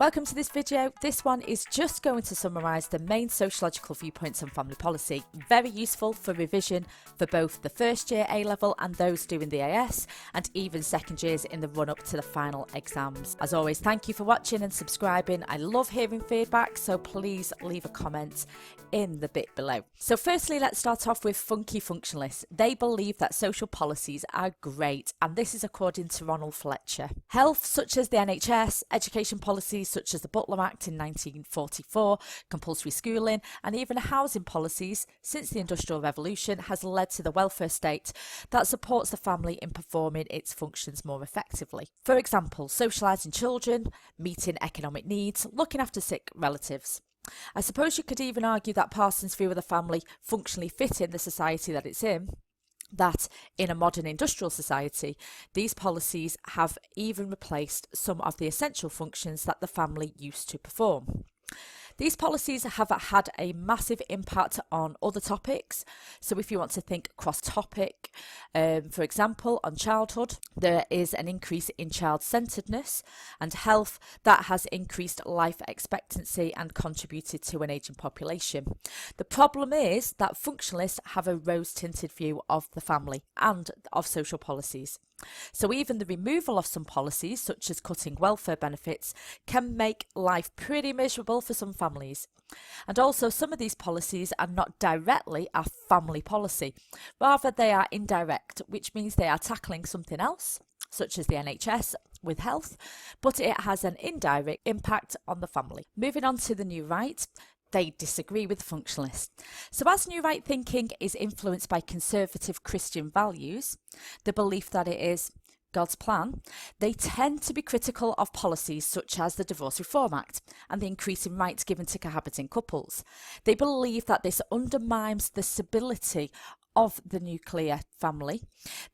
Welcome to this video. This one is just going to summarise the main sociological viewpoints on family policy. Very useful for revision for both the first year A-level and those doing the AS, and even second years in the run-up to the final exams. As always, thank you for watching and subscribing. I love hearing feedback, so please leave a comment in the bit below. So firstly, let's start off with funky functionalists. They believe that social policies are great, and this is according to Ronald Fletcher. Health, such as the NHS, education policies such as the Butler Act in 1944, compulsory schooling, and even housing policies since the Industrial Revolution has led to the welfare state that supports the family in performing its functions more effectively. For example, socialising children, meeting economic needs, looking after sick relatives. I suppose you could even argue that Parsons' view of the family functionally fit in the society that it's in, that in a modern industrial society, these policies have even replaced some of the essential functions that the family used to perform. These policies have had a massive impact on other topics. So if you want to think cross-topic, for example, on childhood, there is an increase in child-centeredness, and health that has increased life expectancy and contributed to an ageing population. The problem is that functionalists have a rose-tinted view of the family and of social policies. So even the removal of some policies, such as cutting welfare benefits, can make life pretty miserable for some families. And also, some of these policies are not directly a family policy. Rather, they are indirect, which means they are tackling something else, such as the NHS with health, but it has an indirect impact on the family. Moving on to the new right. They disagree with functionalists. So as new right thinking is influenced by conservative Christian values, the belief that it is God's plan, they tend to be critical of policies such as the Divorce Reform Act and the increasing rights given to cohabiting couples. They believe that this undermines the stability of the nuclear family,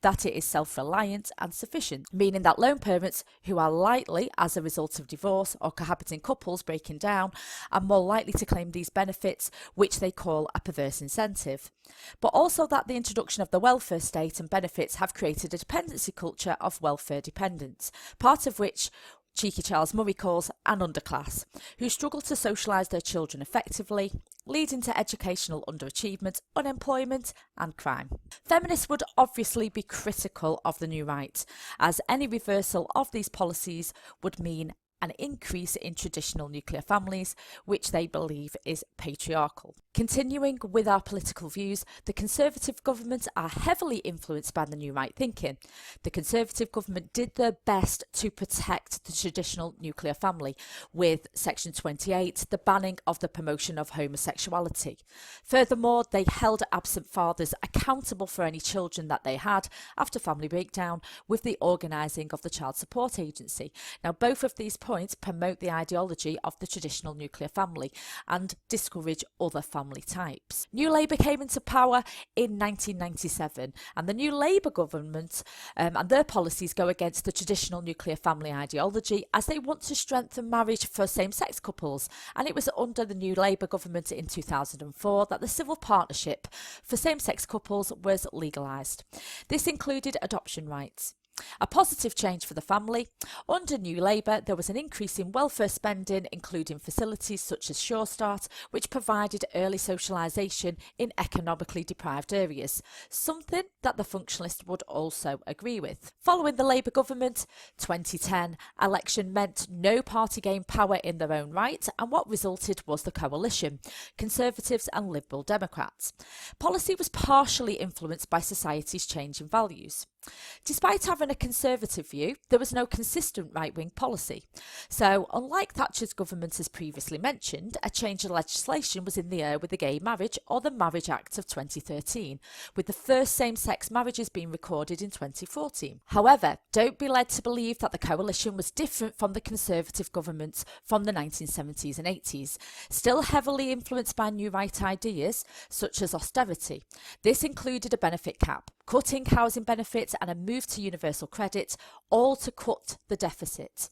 that it is self-reliant and sufficient, meaning that lone parents who are likely, as a result of divorce or cohabiting couples breaking down, are more likely to claim these benefits, which they call a perverse incentive. But also that the introduction of the welfare state and benefits have created a dependency culture of welfare dependence, part of which cheeky Charles Murray calls an underclass, who struggle to socialise their children effectively, leading to educational underachievement, unemployment and crime. Feminists would obviously be critical of the new right, as any reversal of these policies would mean an increase in traditional nuclear families, which they believe is patriarchal. Continuing with our political views, the Conservative government are heavily influenced by the new right thinking. The Conservative government did their best to protect the traditional nuclear family, with Section 28, the banning of the promotion of homosexuality. Furthermore, they held absent fathers accountable for any children that they had after family breakdown, with the organising of the Child Support Agency. Now, both of these points promote the ideology of the traditional nuclear family and discourage other family types. New Labour came into power in 1997, and the New Labour government and their policies go against the traditional nuclear family ideology, as they want to strengthen marriage for same-sex couples. And it was under the New Labour government in 2004 that the civil partnership for same-sex couples was legalised. This included adoption rights. A positive change for the family. Under New Labour, there was an increase in welfare spending, including facilities such as Sure Start, which provided early socialisation in economically deprived areas, something that the functionalists would also agree with. Following the Labour government, 2010 election meant no party gained power in their own right, and what resulted was the coalition, Conservatives and Liberal Democrats. Policy was partially influenced by society's changing values. Despite having a conservative view, there was no consistent right-wing policy. So, unlike Thatcher's government as previously mentioned, a change in legislation was in the air with the Gay Marriage or the Marriage Act of 2013, with the first same-sex marriages being recorded in 2014. However, don't be led to believe that the coalition was different from the Conservative governments from the 1970s and 80s, still heavily influenced by new right ideas such as austerity. This included a benefit cap, cutting housing benefits and a move to universal credit, all to cut the deficit.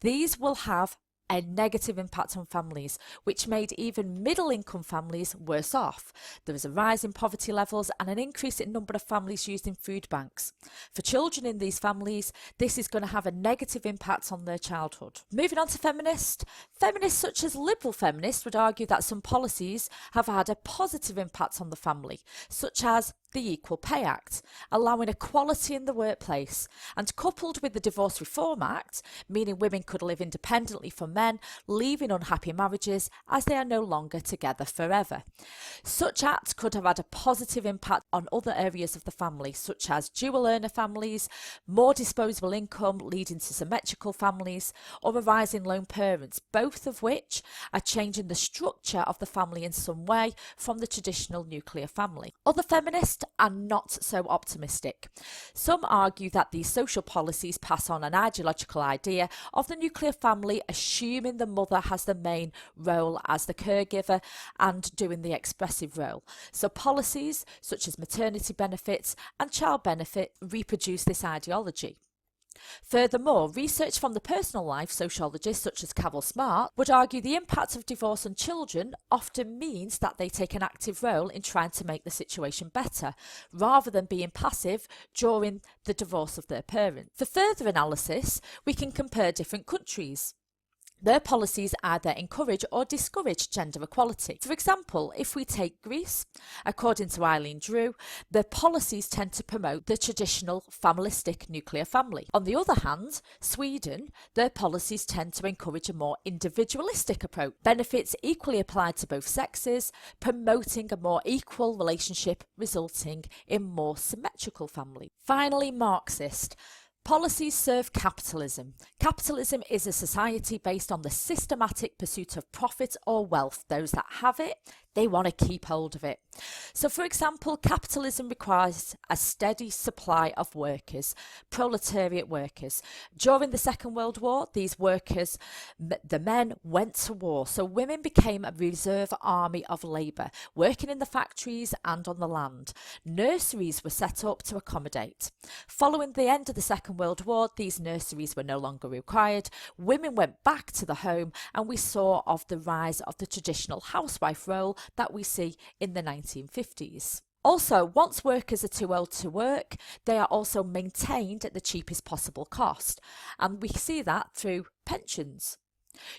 These will have a negative impact on families, which made even middle-income families worse off. There was a rise in poverty levels and an increase in number of families using food banks. For children in these families, this is going to have a negative impact on their childhood. Moving on to feminists. Feminists such as liberal feminists would argue that some policies have had a positive impact on the family, such as the Equal Pay Act, allowing equality in the workplace, and coupled with the Divorce Reform Act, meaning women could live independently from men, leaving unhappy marriages as they are no longer together forever. Such acts could have had a positive impact on other areas of the family, such as dual earner families, more disposable income leading to symmetrical families, or a rise in lone parents, both of which are changing the structure of the family in some way from the traditional nuclear family. Other feminists are not so optimistic. Some argue that these social policies pass on an ideological idea of the nuclear family, assuming the mother has the main role as the caregiver and doing the expressive role. So policies such as maternity benefits and child benefit reproduce this ideology. Furthermore, research from the personal life sociologists such as Cavell Smart would argue the impact of divorce on children often means that they take an active role in trying to make the situation better, rather than being passive during the divorce of their parents. For further analysis, we can compare different countries. Their policies either encourage or discourage gender equality. For example, if we take Greece, according to Eileen Drew, their policies tend to promote the traditional familistic nuclear family. On the other hand, Sweden, their policies tend to encourage a more individualistic approach, benefits equally applied to both sexes, promoting a more equal relationship resulting in more symmetrical families. Finally, Marxist. Policies serve capitalism. Capitalism is a society based on the systematic pursuit of profit or wealth. Those that have it, they want to keep hold of it. So, for example, capitalism requires a steady supply of workers, proletariat workers. During the Second World War, these workers, the men went to war. So women became a reserve army of labour, working in the factories and on the land. Nurseries were set up to accommodate. Following the end of the Second World War, these nurseries were no longer required. Women went back to the home, and we saw of the rise of the traditional housewife role that we see in the 1950s. Also, once workers are too old to work, they are also maintained at the cheapest possible cost, and we see that through pensions.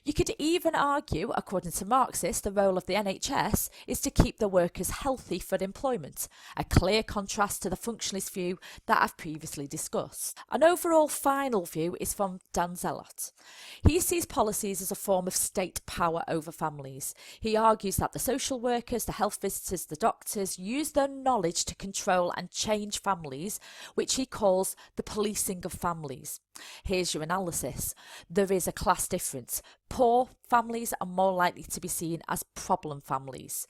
You could even argue, according to Marxists, the role of the NHS is to keep the workers healthy for employment, a clear contrast to the functionalist view that I've previously discussed. An overall final view is from Dan Zellot. He sees policies as a form of state power over families. He argues that the social workers, the health visitors, the doctors use their knowledge to control and change families, which he calls the policing of families. Here's your analysis. There is a class difference. Poor families are more likely to be seen as problem families.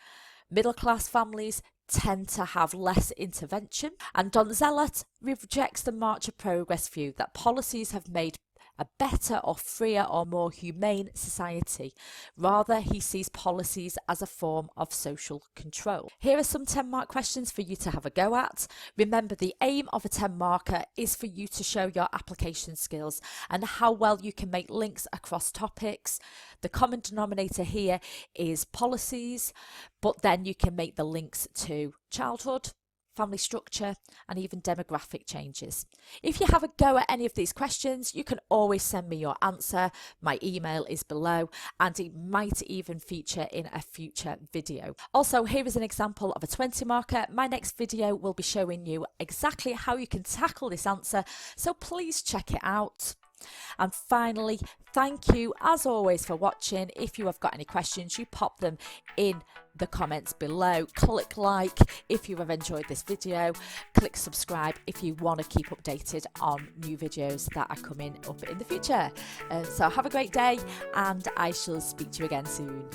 Middle class families tend to have less intervention. And Don Zellot rejects the March of Progress view that policies have made a better or freer or more humane society. Rather, he sees policies as a form of social control. Here are some 10-mark questions for you to have a go at. Remember, the aim of a 10-marker is for you to show your application skills and how well you can make links across topics. The common denominator here is policies, but then you can make the links to childhood, family structure, and even demographic changes. If you have a go at any of these questions, you can always send me your answer. My email is below, and it might even feature in a future video. Also, here is an example of a 20 marker. My next video will be showing you exactly how you can tackle this answer, so please check it out. And finally, thank you as always for watching. If you have got any questions, you pop them in the comments below. Click like if you have enjoyed this video. Click subscribe if you want to keep updated on new videos that are coming up in the future. So have a great day, and I shall speak to you again soon.